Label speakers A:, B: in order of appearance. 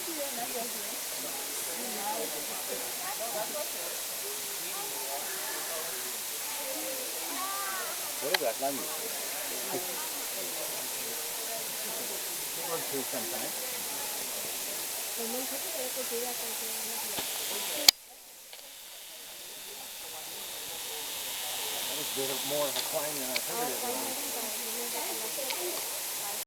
A: どれぐらい何人More of a climb than I figured it would be.